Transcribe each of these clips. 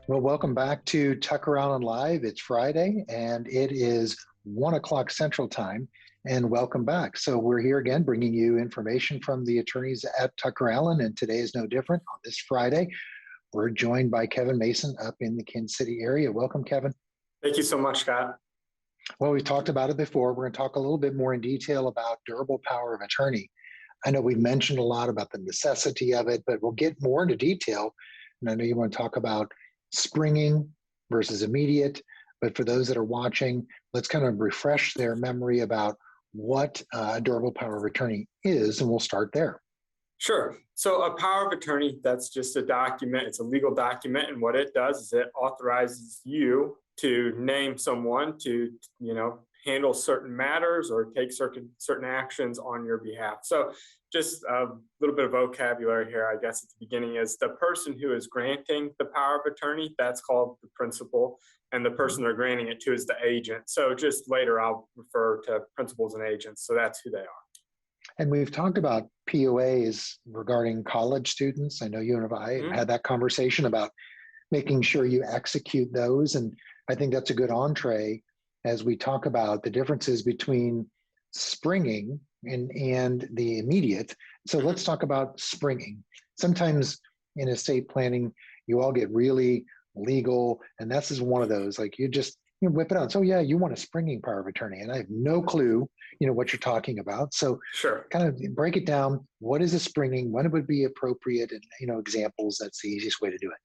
Well, welcome back to TuckerAllen Live. It's Friday and it is 1 o'clock Central Time. And welcome back. So we're here again bringing you information from the attorneys at TuckerAllen, and today is no different. On this Friday, we're joined by Kevin Mason up in the Kansas City area. Welcome, Kevin. Thank you so much, Scott. Well, we've talked about it before. We're going to talk a little bit more in detail about durable power of attorney. I know we've mentioned a lot about the necessity of it, but we'll get more into detail. And I know you want to talk about springing versus immediate. But for those that are watching, let's kind of refresh their memory about what a durable power of attorney is, and we'll start there. Sure. So a power of attorney, that's just a document. It's a legal document. And what it does is it authorizes you to name someone to, handle certain matters or take certain actions on your behalf. So just a little bit of vocabulary here, I guess, at the beginning is the person who is granting the power of attorney, that's called the principal, and the person they're granting it to is the agent. So just later I'll refer to principals and agents. So that's who they are. And we've talked about POAs regarding college students. I know you and I had that conversation about making sure you execute those. And I think that's a good entree as we talk about the differences between springing and the immediate. So let's talk about springing. Sometimes in estate planning, you all get really legal, and this is one of those, like you whip it out. So yeah, you want a springing power of attorney, and I have no clue, what you're talking about. So sure, kind of break it down. What is a springing? When it would be appropriate, and examples. That's the easiest way to do it.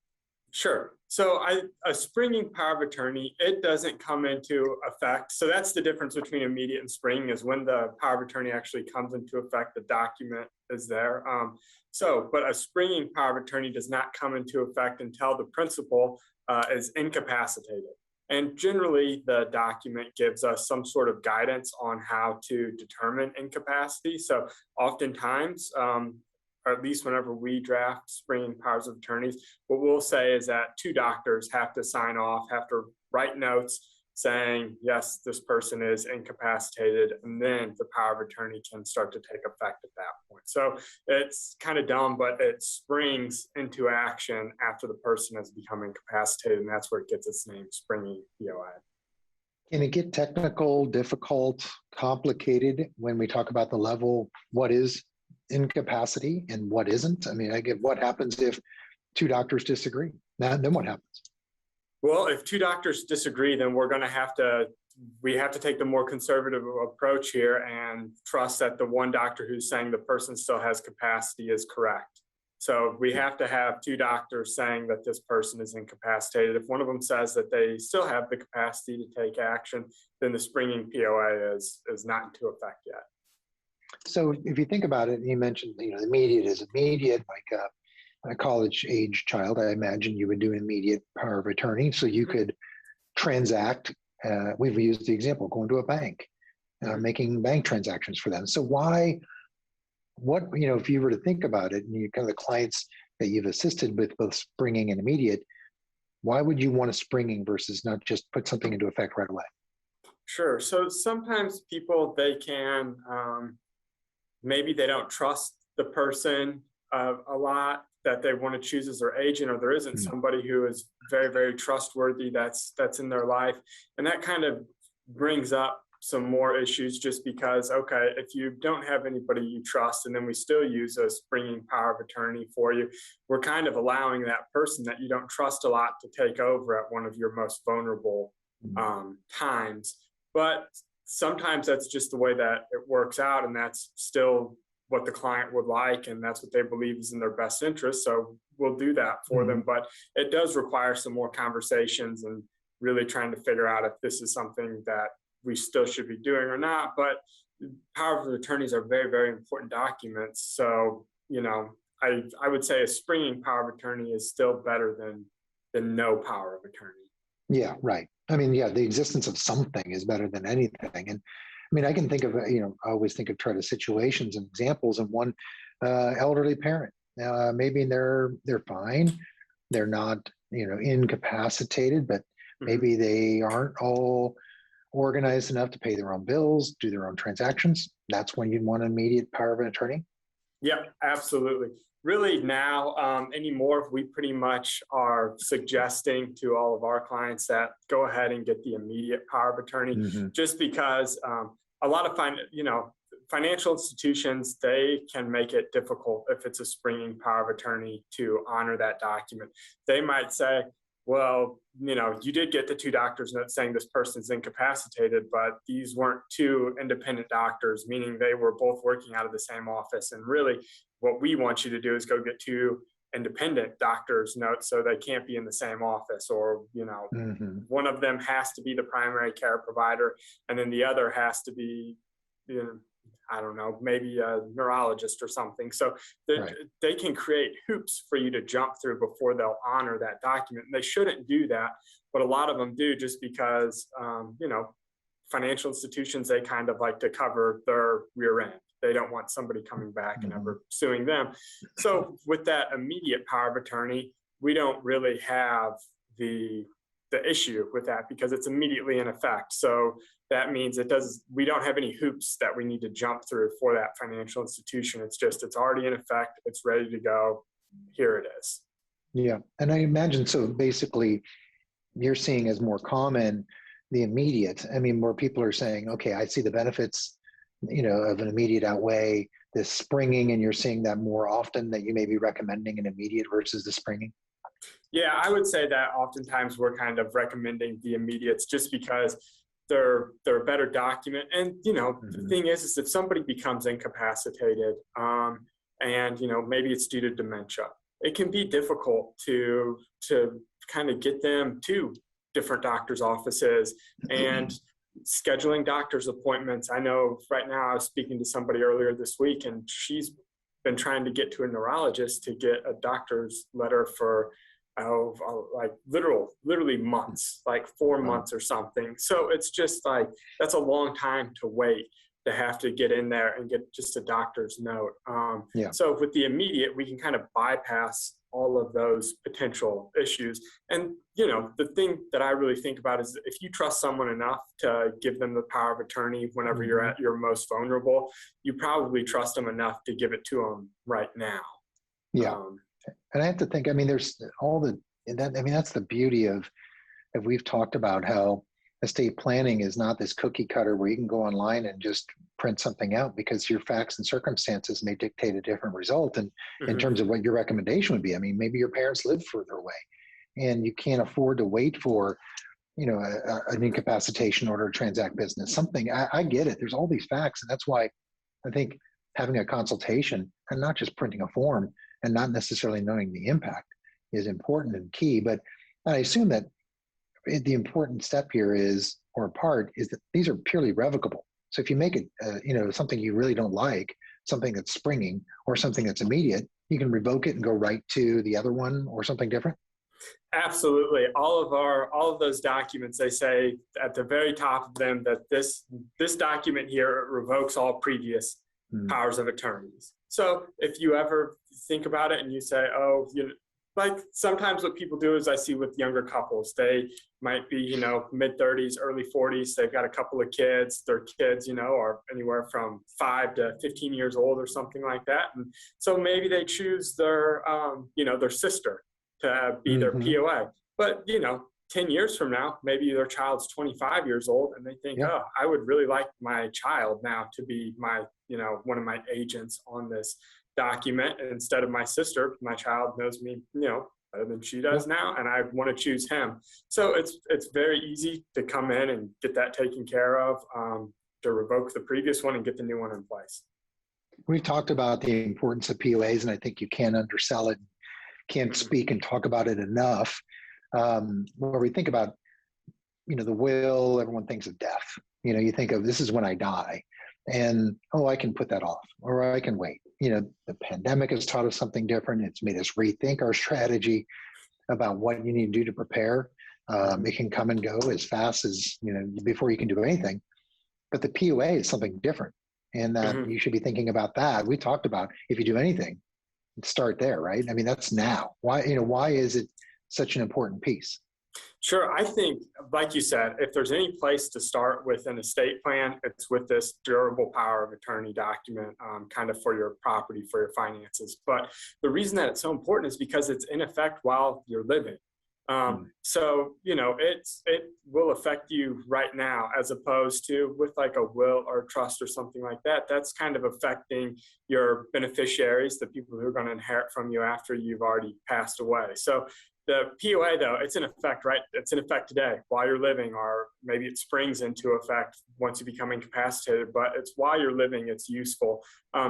Sure. So a springing power of attorney, it doesn't come into effect. So that's the difference between immediate and springing, is when the power of attorney actually comes into effect, the document is there. But a springing power of attorney does not come into effect until the principal is incapacitated. And generally, the document gives us some sort of guidance on how to determine incapacity. So oftentimes, or at least whenever we draft springing powers of attorneys, what we'll say is that two doctors have to sign off, have to write notes saying, yes, this person is incapacitated, and then the power of attorney can start to take effect at that point. So it's kind of dumb, but it springs into action after the person has become incapacitated, and that's where it gets its name, springing POA. Can it get technical, difficult, complicated when we talk about the level, what is incapacity and what isn't? I mean, what happens if two doctors disagree? Then what happens? Well, if two doctors disagree, then we have to take the more conservative approach here and trust that the one doctor who's saying the person still has capacity is correct. So we have to have two doctors saying that this person is incapacitated. If one of them says that they still have the capacity to take action, then the springing POA is not into effect yet. So if you think about it, you mentioned, immediate is immediate, like a college age child. I imagine you would do an immediate power of attorney. So you could transact. We've used the example, going to a bank, making bank transactions for them. So if you were to think about it, and you kind of the clients that you've assisted with both springing and immediate, why would you want a springing versus not just put something into effect right away? Sure. So sometimes people, they can, maybe they don't trust the person a lot that they want to choose as their agent, or there isn't somebody who is very, very trustworthy that's in their life. And that kind of brings up some more issues, just because, okay, if you don't have anybody you trust and then we still use a springing power of attorney for you, we're kind of allowing that person that you don't trust a lot to take over at one of your most vulnerable times. But sometimes that's just the way that it works out, and that's still what the client would like, and that's what they believe is in their best interest. So we'll do that for them, but it does require some more conversations and really trying to figure out if this is something that we still should be doing or not. But power of attorneys are very, very important documents. So, I would say a springing power of attorney is still better than no power of attorney. Yeah, right. I mean, yeah, the existence of something is better than anything. And I mean, I can think of, I always think of situations and examples, and one elderly parent, maybe they're fine. They're not, incapacitated, but maybe they aren't all organized enough to pay their own bills, do their own transactions. That's when you'd want an immediate power of an attorney. Yep, absolutely. Really now, anymore, we pretty much are suggesting to all of our clients that go ahead and get the immediate power of attorney, Mm-hmm. just because a lot of financial institutions, they can make it difficult if it's a springing power of attorney to honor that document. They might say, well, you did get the two doctors notes saying this person's incapacitated, but these weren't two independent doctors, meaning they were both working out of the same office. And really, what we want you to do is go get two independent doctors notes so they can't be in the same office, or Mm-hmm. one of them has to be the primary care provider and then the other has to be, I don't know, maybe a neurologist or something. So Right. they can create hoops for you to jump through before they'll honor that document. And they shouldn't do that, but a lot of them do, just because, financial institutions, they kind of like to cover their rear end. They don't want somebody coming back and ever suing them. So with that immediate power of attorney, we don't really have the issue with that because it's immediately in effect. So that means we don't have any hoops that we need to jump through for that financial institution. It's already in effect. It's ready to go. Here it is. Yeah. And I imagine, so basically you're seeing as more common the immediate. I mean, more people are saying, okay, I see the benefits, of an immediate outweigh this springing, and you're seeing that more often, that you may be recommending an immediate versus the springing. Yeah, I would say that oftentimes we're kind of recommending the immediates just because they're a better document. And, the thing is if somebody becomes incapacitated, and, maybe it's due to dementia, it can be difficult to kind of get them to different doctors' offices and scheduling doctor's appointments. I know right now I was speaking to somebody earlier this week, and she's been trying to get to a neurologist to get a doctor's letter for like literally months, like 4 months or something. So it's just like, that's a long time to wait to have to get in there and get just a doctor's note. So with the immediate, we can kind of bypass all of those potential issues. And, the thing that I really think about is if you trust someone enough to give them the power of attorney whenever you're at your most vulnerable, you probably trust them enough to give it to them right now. Yeah. And I have to think, there's that's the beauty of we've talked about how estate planning is not this cookie cutter where you can go online and just print something out, because your facts and circumstances may dictate a different result. And in terms of what your recommendation would be, maybe your parents live further away and you can't afford to wait for, an incapacitation in order to transact business, something. I get it. There's all these facts. And that's why I think having a consultation and not just printing a form and not necessarily knowing the impact is important and key. But I assume that the important step here is that these are purely revocable. So if you make it, something you really don't like, something that's springing or something that's immediate, you can revoke it and go right to the other one or something different. Absolutely. All of those documents, they say at the very top of them that this document here revokes all previous powers of attorneys. So if you ever think about it and you say, like sometimes what people do is I see with younger couples, they might be, mid 30s, early 40s. They've got a couple of kids. Their kids, are anywhere from 5 to 15 years old or something like that. And so maybe they choose their sister to be their POA. But, 10 years from now, maybe their child's 25 years old and they think, I would really like my child now to be my, one of my agents on this document instead of my sister. My child knows me, better than she does now, and I want to choose him. So it's very easy to come in and get that taken care of, to revoke the previous one and get the new one in place. We've talked about the importance of POAs, and I think you can't undersell it, can't speak and talk about it enough. Where we think about, the will, everyone thinks of death. You think of, this is when I die, and I can put that off, or I can wait. The pandemic has taught us something different. It's made us rethink our strategy about what you need to do to prepare. It can come and go as fast as, before you can do anything. But the POA is something different, and that you should be thinking about that. We talked about, if you do anything, start there, right? That's now. Why is it such an important piece? Sure. I think, like you said, if there's any place to start with an estate plan, it's with this durable power of attorney document, kind of for your property, for your finances. But the reason that it's so important is because it's in effect while you're living. So, it will affect you right now, as opposed to with like a will or trust or something like that. That's kind of affecting your beneficiaries, the people who are going to inherit from you after you've already passed away. So the POA, though, it's in effect, right? It's in effect today while you're living, or maybe it springs into effect once you become incapacitated, but it's while you're living, it's useful.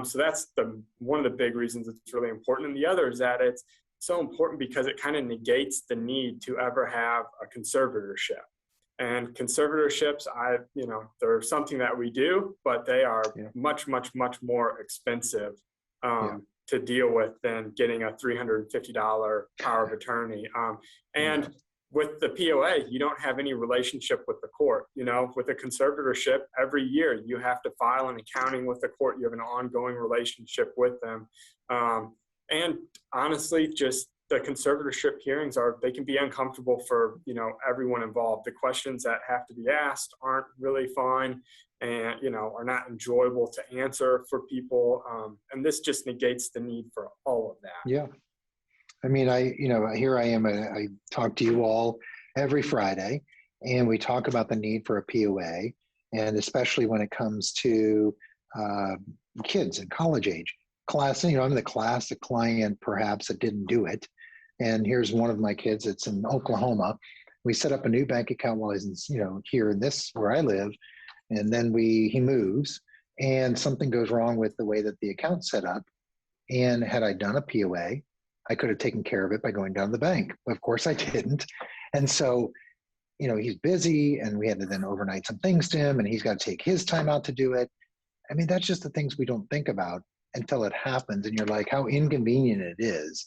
So that's one of the big reasons it's really important. And the other is that it's so important because it kind of negates the need to ever have a conservatorship. And conservatorships, they're something that we do, but they are much, much, much more expensive to deal with than getting a $350 power of attorney. And with the POA, you don't have any relationship with the court. With a conservatorship, every year you have to file an accounting with the court. You have an ongoing relationship with them. And honestly, just the conservatorship hearings they can be uncomfortable for, everyone involved. The questions that have to be asked aren't really fun and, are not enjoyable to answer for people. And this just negates the need for all of that. Yeah. I mean, here I am, I talk to you all every Friday, and we talk about the need for a POA, and especially when it comes to kids in college age. Class, I'm the classic client perhaps that didn't do it. And here's one of my kids, it's in Oklahoma. We set up a new bank account while he's here in where I live. And then he moves and something goes wrong with the way that the account's set up. And had I done a POA, I could have taken care of it by going down to the bank. But of course I didn't. And so, he's busy and we had to then overnight some things to him and he's got to take his time out to do it. I mean, that's just the things we don't think about until it happens. And you're like, how inconvenient it is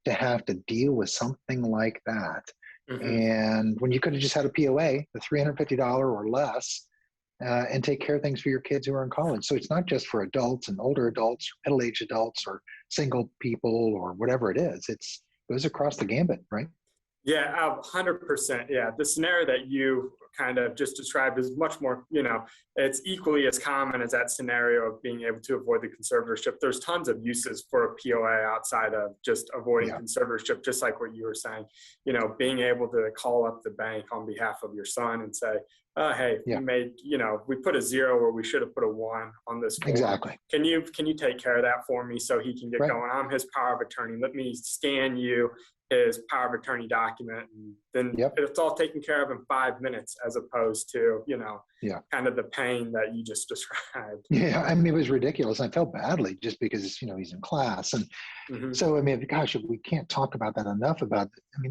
to have to deal with something like that. Mm-hmm. And when you could have just had a POA, the $350 or less, and take care of things for your kids who are in college. So it's not just for adults and older adults, middle-aged adults, or single people, or whatever it is. It goes across the gambit, right? Yeah, 100%. Yeah, the scenario that you kind of just described is much more, it's equally as common as that scenario of being able to avoid the conservatorship. There's tons of uses for a POA outside of just avoiding conservatorship, just like what you were saying, being able to call up the bank on behalf of your son and say, hey, we made, we put a 0 where we should have put a 1 on this form. Exactly. Can you take care of that for me so he can get going? I'm his power of attorney. Let me scan you his power of attorney document, and then it's all taken care of in 5 minutes, as opposed to, kind of the pain that you just described. Yeah, I mean, it was ridiculous. I felt badly just because, he's in class. And so, I mean, gosh, we can't talk about that enough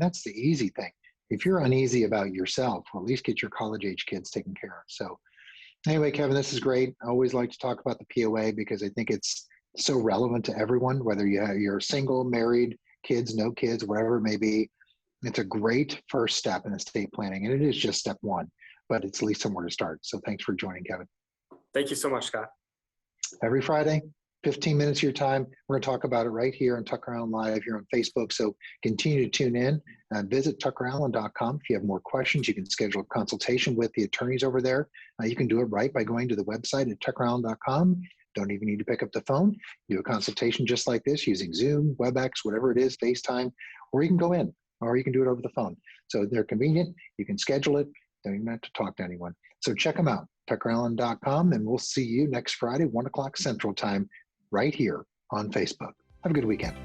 that's the easy thing. If you're uneasy about yourself, well, at least get your college age kids taken care of. So anyway, Kevin, this is great. I always like to talk about the POA because I think it's so relevant to everyone, whether you're single, married, kids, no kids, whatever it may be. It's a great first step in estate planning, and it is just step one, but it's at least somewhere to start. So thanks for joining, Kevin. Thank you so much, Scott. Every Friday, 15 minutes of your time. We're going to talk about it right here on TuckerAllen Live here on Facebook. So continue to tune in and visit TuckerAllen.com. If you have more questions, you can schedule a consultation with the attorneys over there. You can do it right by going to the website at TuckerAllen.com. Don't even need to pick up the phone. Do a consultation just like this using Zoom, WebEx, whatever it is, FaceTime, or you can go in, or you can do it over the phone. So they're convenient. You can schedule it. Don't even have to talk to anyone. So check them out, TuckerAllen.com, and we'll see you next Friday, 1 o'clock Central Time, right here on Facebook. Have a good weekend.